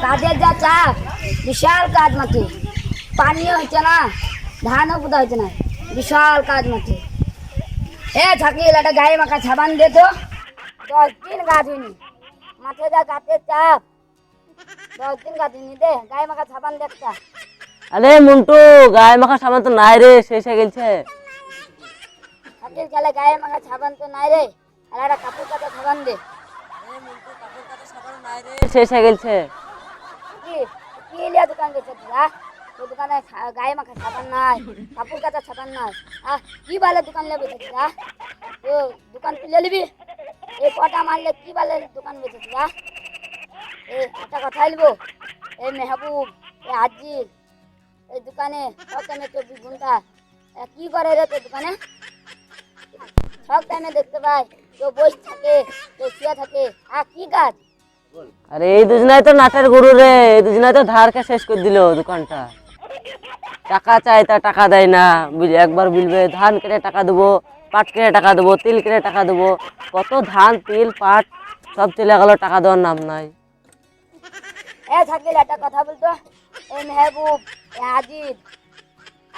কাজের যা চাপ, বিশাল কাজ মাঠে। পানিও হচ্ছে না, ধানও পোতা হচ্ছে না, বিশাল কাজ মাঠে। থাকিল একটা গায়ে মাখা সাবান দে তো। 10 দিন কাজ হয়নি, মাঠে যা কাজের চাপ। 10 দিন কাজ হয়নি, দে গায়ে মাখা সাবান দে একটা। আরে মন্টু, গায়ে মাখা সাবান তো নাই রে, শেষ হয়ে গেছে। থাকিল খেলে গায়ে মাখা সাবান তো নাই রে, আর একটা কাপড় কাচা সাবান দে। শেষ হয়ে গেছে। কি কি লিয়া দোকান গেছে তোরা? তোর দোকানে গায়ে মাখা সাবান নাই, কাপড় কাচা সাবান নাই। কি বালে দোকান নিয়ে বেঁচে তোরা? তো দোকান তুলে নিবি, এই কটা মারলে কি বালে দোকান বেঁচে তোরা? একটা কথা বলবো, এই মেহবুব, এই আজিজ, এই দোকানে সব টাইমে 24 ঘন্টা কি করে রে তোর দোকানে? সব টাইমে দেখতে পাই কেউ বসে থাকে, কেউ শুয়ে থাকে। কি কাজ? আরে এই দুজনাই তো নাটের গুরু রে, এই দুজনাই তো ধারকে শেষ করে দিল দোকানটা। টাকা চাই তা টাকা দেয় না, একবার বলবে ধান কেটে টাকা দেবো, পাট কেটে টাকা দেবো, তিল কেটে টাকা দেবো। কত ধান তিল পাট সব চলে গেল, টাকা দেওয়ার নাম নাই। থাকিল একটা কথা বলতো, এই মেহবুব, এই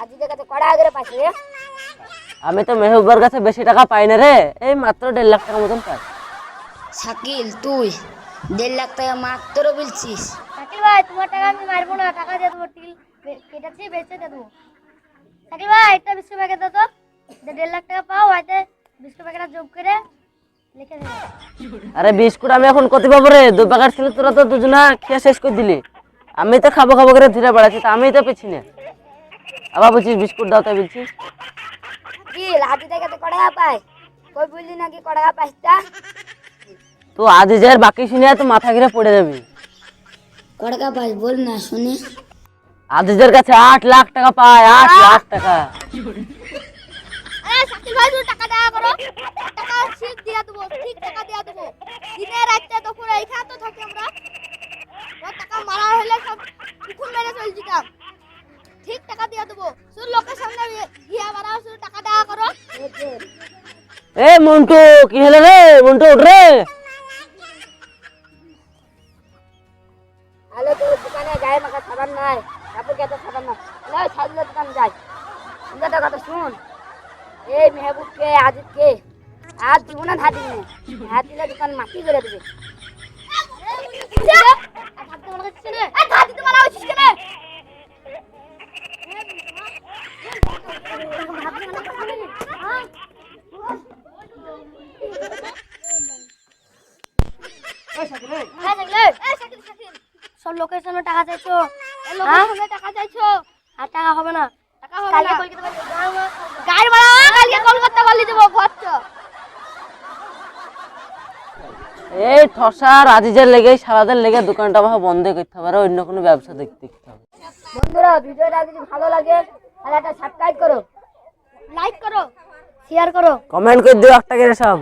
আজিজের কাছে কড়া আগে পাইছে রে? আমি তো মেহবুবের কাছে বেশি টাকা পাই না রে, এই মাত্র 1.5 লাখ টাকা মতন পাই। শাকিল তুই 1.5 লাখ টাকা মাত্র বলছিস? শাকিল ভাই, তোমার টাকা আমি মারবো না, টাকা দিয়ে দেবো, টিল কেটেছি বেচে দিয়ে দেবো। শাকিল ভাই, একটা বিস্কুট প্যাকেট দাও তো, 1.5 লাখ টাকা পাও, হয়তো বিস্কুট প্যাকেটটা যোগ করে লিখে দেবো। আরে বিস্কুট আমি এখন কত পাবো রে? 2 প্যাকেট ছিল, তোরা তো দুজনা খেয়ে শেষ করে দিলি। আমি তো খাবো খাবো করে ধীরে বেড়াচ্ছি, তা আমি তো পেছি না। আবার বলছিস বিস্কুট দাও, তাই বলছিস। কি আজিজের কাছে কড়া পাই? কই বললি নাকি কড়া পাইছটা? তো আজিজের বাকি শুনে তো মাথা ঘিরে পড়ে যাবি। কড়া পাই বল না শুনি। আজিজের কাছে 8 লাখ টাকা পায়, 8 লাখ টাকা। আরে শাকিল ভাই, তুমি টাকা দেওয়া করো, টাকা ঠিক দিয়ে দেবো, ঠিক টাকা দিয়ে দেবো। দিনে রাতে দুপুরে এইখানে তো থাকি আমরা, টাকা মারা হলে সব পুকুর মেরে চলে যেতাম। ঠিক টাকা দিয়ে দেবো, শুধু লোকের সামনে গিয়ে বাড়াও, শুধু টাকা দেওয়া করো। এ মন্টু, কি হলো রে? মন্টু উঠ রে। হ্যালো, তোর দোকানে গায়ে মাখা সাবান নাই, কাপড় কাচা সাবান নাই, সাইকেলের দোকান যাই। একটা কথা শুন, এই মেহবুবকে আজিজকে আর দিব না, ধার দিবি না। ধার দিলে দোকান মাটি করে দেবে। সব লোকের সামনে টাকা চাইছো, লোকের সামনে টাকা চাইছো, আর টাকা হবে না, টাকা হবে না। গাড়ি ভাড়া কালকে কলকাতা বালি দেবো, ভরছো। এই ঠসার আজিজের লেগে সারাদের লেগে দোকানটা আমার বন্ধ করতে হবে, আর অন্য কোনো ব্যবসা দেখতে হবে। বন্ধুরা, ভিডিওটা যদি ভালো লাগে তাহলে একটা সাবস্ক্রাইব করো, লাইক করো, শেয়ার করো, কমেন্ট করে দিও একটা করে সব।